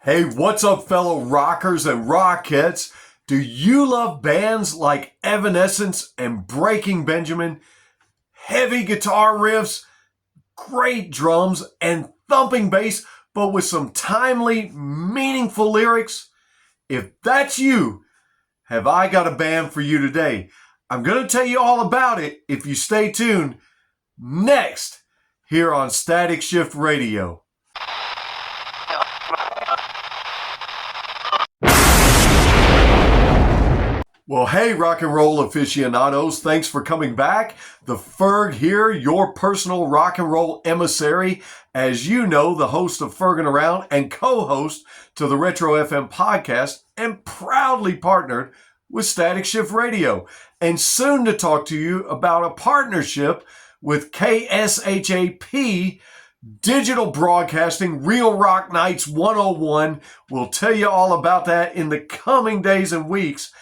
Hey, what's up, fellow rockers and rockettes? Do you love bands like Evanescence and Breaking Benjamin? Heavy guitar riffs, great drums, and thumping bass, but with some timely, meaningful lyrics? If that's you, have I got a band for you today. I'm going to tell you all about it if you stay tuned next here on Static Shift Radio. Well, hey, rock and roll aficionados, thanks for coming back. The Ferg here, your personal rock and roll emissary. As you know, the host of Fergin' Around and co-host to the Retro FM podcast, and proudly partnered with Static Shift Radio. And soon to talk to you about a partnership with KSHAP Digital Broadcasting, Real Rock Nights 101. We'll tell you all about that in the coming days and weeks.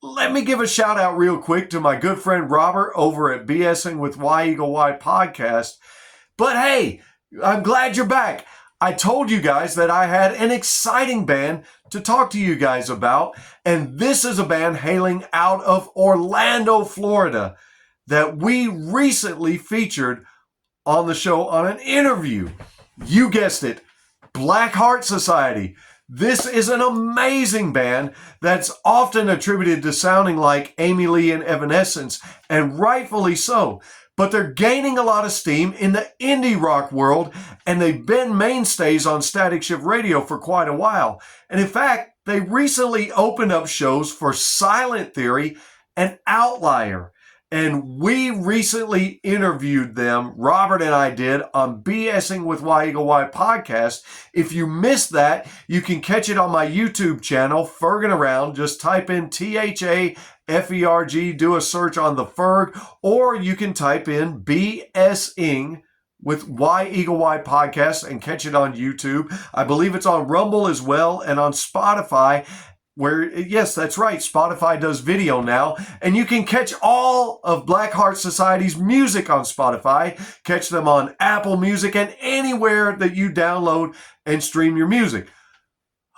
Let me give a shout out real quick to my good friend Robert over at ingWithY-Eagle-Y podcast. But hey, I'm glad you're back. I told you guys that I had an exciting band to talk to you guys about, and this is a band hailing out of Orlando, Florida, that we recently featured on the show on an interview. You guessed it, Black Heart Society. This is an amazing band that's often attributed to sounding like Amy Lee and Evanescence, and rightfully so. But they're gaining a lot of steam in the indie rock world, and they've been mainstays on Static Shift Radio for quite a while. And in fact, they recently opened up shows for Silent Theory and Outlier. And we recently interviewed them, Robert and I did, on BSing with Y-Eagle-Y podcast. If you missed that, you can catch it on my YouTube channel, Fergin' Around. Just type in THAFERG, do a search on the Ferg, or you can type in BSing with Y-Eagle-Y podcast and catch it on YouTube. I believe it's on Rumble as well and on Spotify. Where, yes, that's right, Spotify does video now, and you can catch all of Black Heart Society's music on Spotify, catch them on Apple Music, and anywhere that you download and stream your music.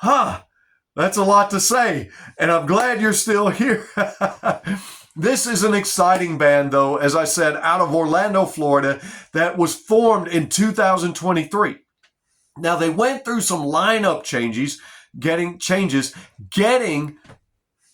That's a lot to say, and I'm glad you're still here. This is an exciting band, though, as I said, out of Orlando, Florida, that was formed in 2023. Now, they went through some lineup changes, getting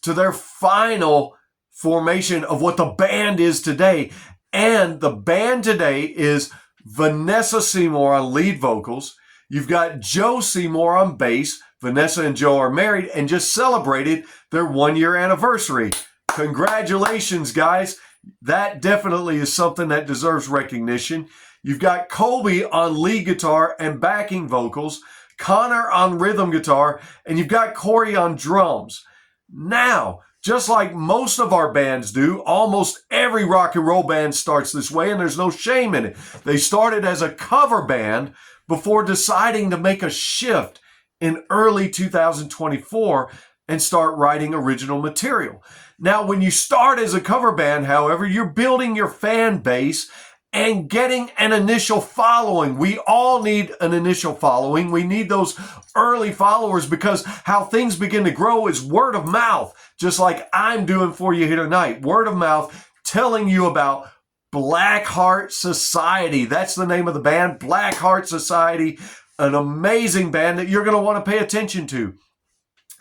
to their final formation of what the band is today. And the band today is Vanessa Seymour on lead vocals. You've got Joe Seymour on bass. Vanessa and Joe are married and just celebrated their 1-year anniversary. Congratulations, guys. That definitely is something that deserves recognition. You've got Colby on lead guitar and backing vocals, Connor on rhythm guitar, and you've got Corey on drums. Now, just like most of our bands do, almost every rock and roll band starts this way, and there's no shame in it. They started as a cover band before deciding to make a shift in early 2024 and start writing original material. Now, when you start as a cover band, however, you're building your fan base and getting an initial following. We all need an initial following. We need those early followers because how things begin to grow is word of mouth, just like I'm doing for you here tonight. Word of mouth telling you about Black Heart Society. That's the name of the band, Black Heart Society, an amazing band that you're going to want to pay attention to.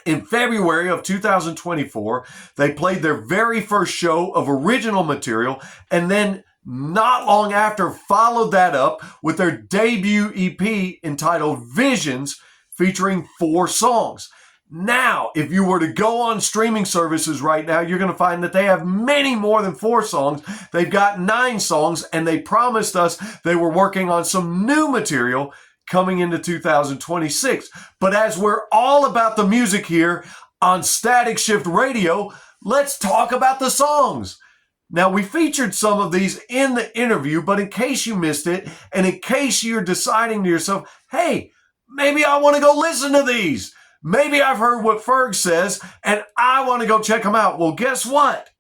In February of 2024, they played their very first show of original material, and then not long after followed that up with their debut EP entitled Visions, featuring 4 songs. Now, if you were to go on streaming services right now, you're going to find that they have many more than 4 songs. They've got 9 songs, and they promised us they were working on some new material coming into 2026. But as we're all about the music here on Static Shift Radio, let's talk about the songs. Now, we featured some of these in the interview, but in case you missed it, and in case you're deciding to yourself, hey, maybe I want to go listen to these. Maybe I've heard what Ferg says, and I want to go check them out. Well, guess what?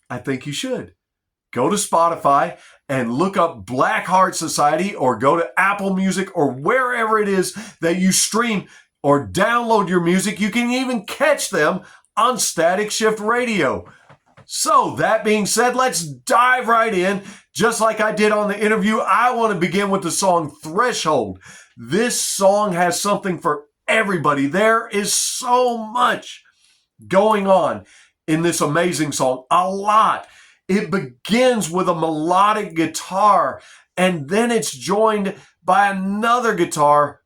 I think you should. Go to Spotify and look up Black Heart Society, or go to Apple Music or wherever it is that you stream. or download your music. You can even catch them on Static Shift Radio. So that being said, let's dive right in. Just like I did on the interview, I want to begin with the song Threshold. This song has something for everybody. There is so much going on in this amazing song. A lot. It begins with a melodic guitar, and then it's joined by another guitar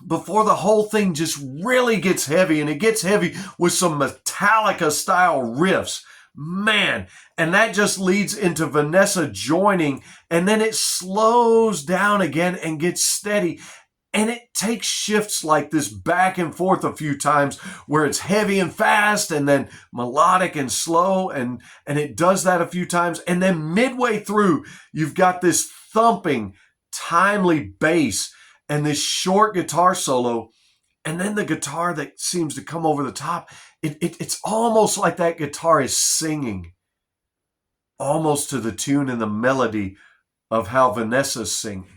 before the whole thing just really gets heavy, and it gets heavy with some Metallica-style riffs. Man, and that just leads into Vanessa joining, and then it slows down again and gets steady. And it takes shifts like this back and forth a few times where it's heavy and fast and then melodic and slow, and it does that a few times. And then midway through, you've got this thumping, timely bass and this short guitar solo, and then the guitar that seems to come over the top. It's almost like that guitar is singing, almost to the tune and the melody of how Vanessa's singing.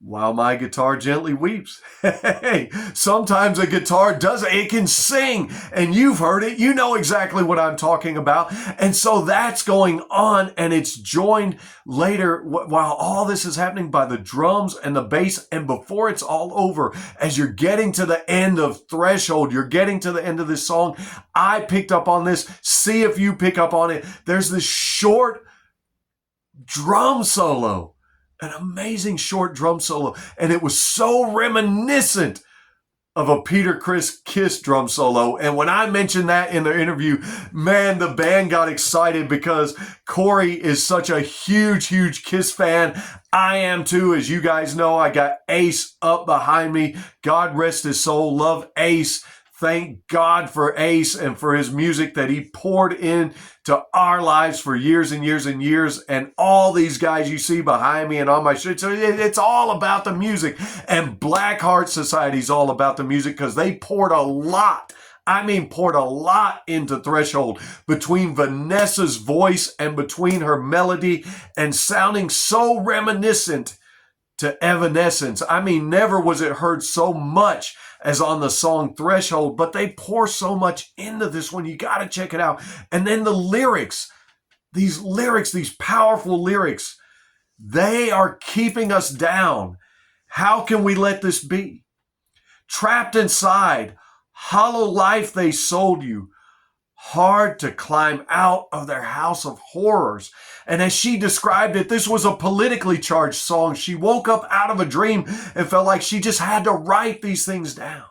While my guitar gently weeps. Hey, sometimes a guitar does it. It can sing, and you've heard it. You know exactly what I'm talking about. And so that's going on, and it's joined later while all this is happening by the drums and the bass. And before it's all over, as you're getting to the end of Threshold, you're getting to the end of this song, I picked up on this. See if you pick up on it. There's this short drum solo. An amazing short drum solo. And it was so reminiscent of a Peter Criss Kiss drum solo. And when I mentioned that in the interview, man, the band got excited because Corey is such a huge, huge Kiss fan. I am too. As you guys know, I got Ace up behind me. God rest his soul. Love Ace. Thank God for Ace and for his music that he poured into our lives for years and years and years. And all these guys you see behind me and on my shirt, so it's all about the music. And Black Heart Society is all about the music because they poured a lot. Poured a lot into Threshold between Vanessa's voice and between her melody and sounding so reminiscent to Evanescence. Never was it heard so much as on the song Threshold, but they pour so much into this one. You got to check it out. And then the lyrics, these powerful lyrics, they are keeping us down. How can we let this be? Trapped inside, hollow life they sold you. Hard to climb out of their house of horrors. And as she described it, this was a politically charged song. She woke up out of a dream and felt like she just had to write these things down.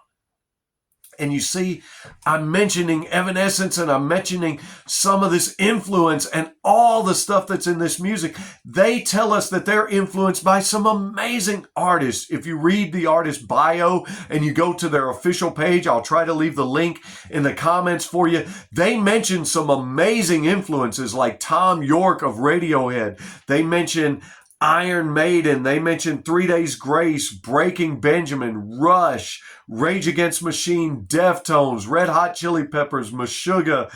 And you see, I'm mentioning Evanescence and I'm mentioning some of this influence and all the stuff that's in this music. They tell us that they're influenced by some amazing artists. If you read the artist bio and you go to their official page, I'll try to leave the link in the comments for you. They mention some amazing influences like Tom York of Radiohead. They mention Iron Maiden, they mentioned 3 Days Grace, Breaking Benjamin, Rush, Rage Against the Machine, Deftones, Red Hot Chili Peppers, Meshuggah.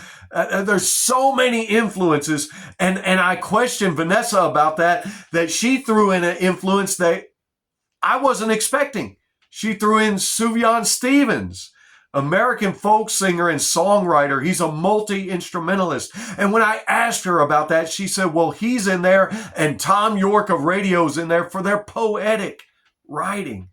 There's so many influences, and I questioned Vanessa about that she threw in an influence that I wasn't expecting. She threw in Sufjan Stevens, American folk singer and songwriter. He's a multi-instrumentalist. And when I asked her about that, she said, well, he's in there and Tom York of Radio's in there for their poetic writing.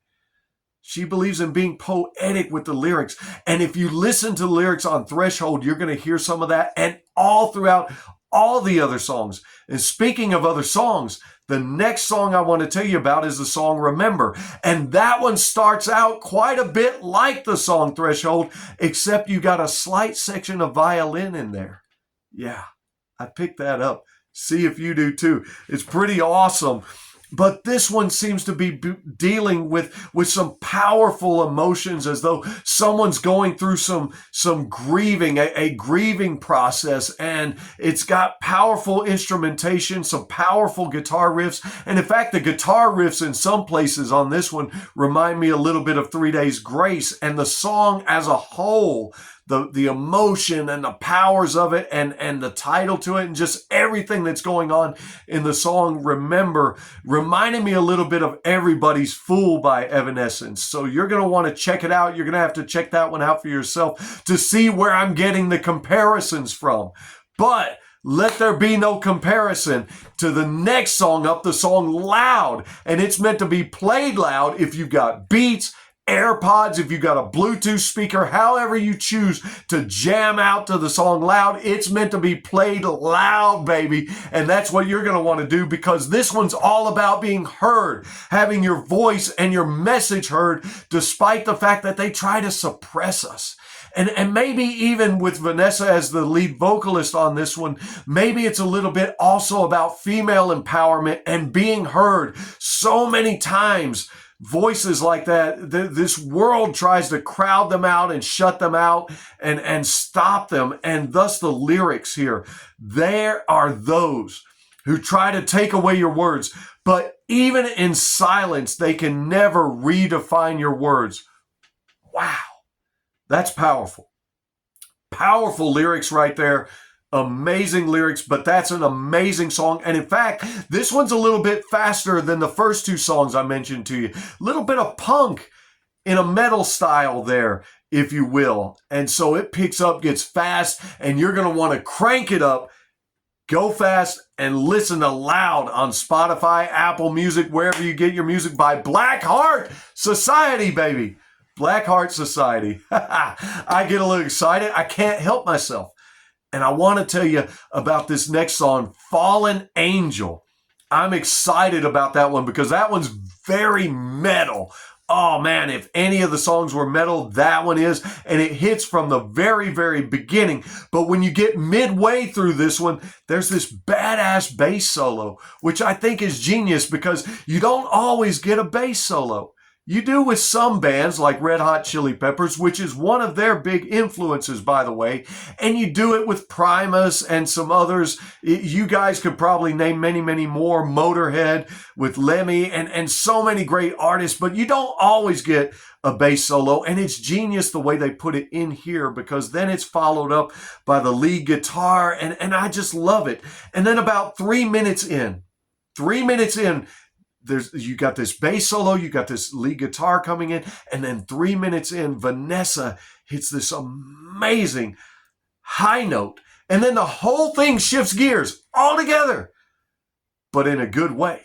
She believes in being poetic with the lyrics. And if you listen to the lyrics on Threshold, you're going to hear some of that and all throughout all the other songs. And speaking of other songs, the next song I want to tell you about is the song Remember. And that one starts out quite a bit like the song Threshold, except you got a slight section of violin in there. Yeah, I picked that up. See if you do too. It's pretty awesome. But this one seems to be dealing with some powerful emotions, as though someone's going through some grieving, a grieving process. And it's got powerful instrumentation, some powerful guitar riffs. And in fact, the guitar riffs in some places on this one remind me a little bit of 3 Days Grace. And the song as a whole, the emotion and the powers of it and the title to it and just everything that's going on in the song Remember reminded me a little bit of Everybody's Fool by Evanescence. So you're going to want to check it out. You're going to have to check that one out for yourself to see where I'm getting the comparisons from. But let there be no comparison to the next song up, the song Loud. And it's meant to be played loud if you've got Beats, AirPods, if you've got a Bluetooth speaker, however you choose to jam out to the song Loud, it's meant to be played loud, baby. And that's what you're going to want to do, because this one's all about being heard, having your voice and your message heard, despite the fact that they try to suppress us. And maybe even with Vanessa as the lead vocalist on this one, maybe it's a little bit also about female empowerment and being heard. So many times, voices like that, this world tries to crowd them out and shut them out and stop them. And thus the lyrics here, there are those who try to take away your words, but even in silence, they can never redefine your words. Wow. That's powerful. Powerful lyrics right there. Amazing lyrics, but that's an amazing song. And in fact, this one's a little bit faster than the first two songs I mentioned to you. A little bit of punk in a metal style there, if you will. And so it picks up, gets fast, and you're going to want to crank it up, go fast, and listen to Loud on Spotify, Apple Music, wherever you get your music, by Black Heart Society, baby. Black Heart Society. I get a little excited. I can't help myself. And I want to tell you about this next song, Fallen Angel. I'm excited about that one because that one's very metal. Oh man, if any of the songs were metal, that one is. And it hits from the very, very beginning. But when you get midway through this one, there's this badass bass solo, which I think is genius because you don't always get a bass solo. You do with some bands like Red Hot Chili Peppers, which is one of their big influences, by the way. And you do it with Primus and some others. You guys could probably name many, many more. Motorhead with Lemmy and so many great artists. But you don't always get a bass solo. And it's genius the way they put it in here, because then it's followed up by the lead guitar. And I just love it. And then about 3 minutes in, you got this bass solo, you got this lead guitar coming in, and then 3 minutes in, Vanessa hits this amazing high note, and then the whole thing shifts gears altogether, but in a good way.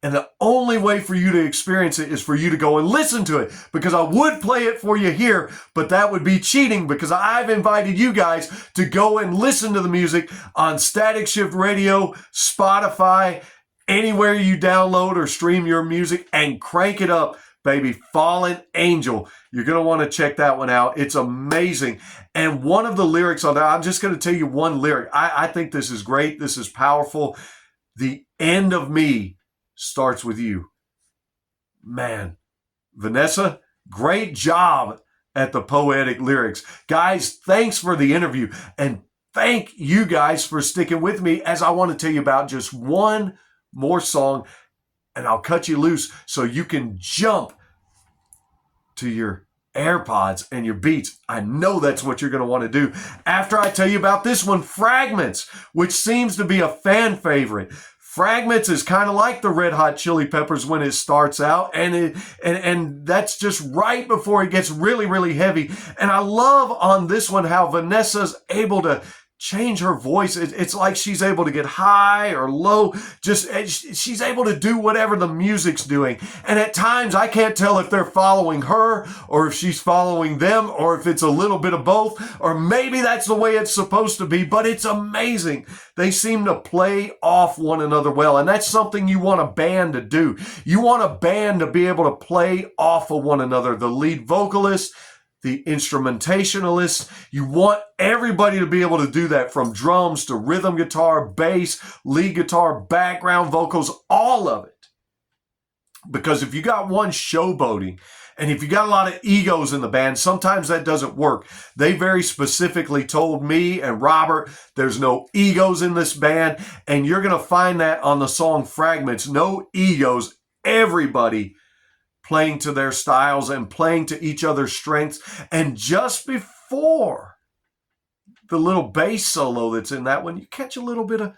And the only way for you to experience it is for you to go and listen to it, because I would play it for you here, but that would be cheating, because I've invited you guys to go and listen to the music on Static Shift Radio, Spotify, anywhere you download or stream your music, and crank it up, baby. Fallen Angel. You're going to want to check that one out. It's amazing. And one of the lyrics on there, I'm just going to tell you one lyric. I think this is great. This is powerful. The end of me starts with you. Man, Vanessa, great job at the poetic lyrics. Guys, thanks for the interview. And thank you guys for sticking with me as I want to tell you about just one more song, and I'll cut you loose so you can jump to your AirPods and your Beats. I know that's what you're going to want to do after I tell you about this one, Fragments, which seems to be a fan favorite. Fragments is kind of like the Red Hot Chili Peppers when it starts out, and that's just right before it gets really, really heavy. And I love on this one how Vanessa's able to change her voice. It's like she's able to get high or low. Just she's able to do whatever the music's doing. And at times I can't tell if they're following her or if she's following them or if it's a little bit of both, or maybe that's the way it's supposed to be, but it's amazing. They seem to play off one another well. And that's something you want a band to do. You want a band to be able to play off of one another. The lead vocalist, the instrumentationalist, you want everybody to be able to do that, from drums to rhythm guitar, bass, lead guitar, background vocals, all of it. Because if you got one showboating, and if you got a lot of egos in the band, sometimes that doesn't work. They very specifically told me and Robert, there's no egos in this band, and you're going to find that on the song Fragments. No egos, everybody playing to their styles and playing to each other's strengths. And just before the little bass solo that's in that one. You catch a little bit of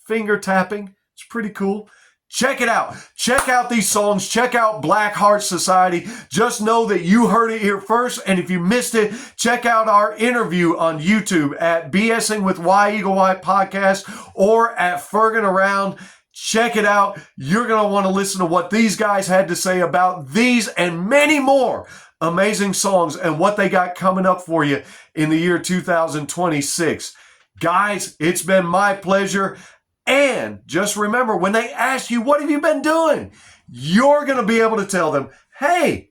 finger tapping. It's pretty cool. Check it out. Check out these songs. Check out Black Heart Society. Just know that you heard it here first. And if you missed it, check out our interview on YouTube at BSing with Y-Eagle-Y podcast or at Ferg and Around. Check it out. You're going to want to listen to what these guys had to say about these and many more amazing songs and what they got coming up for you in the year 2026. Guys, it's been my pleasure. And just remember, when they ask you, what have you been doing? You're going to be able to tell them, hey,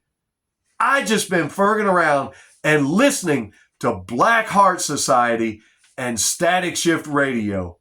I just been ferging around and listening to Black Heart Society and Static Shift Radio.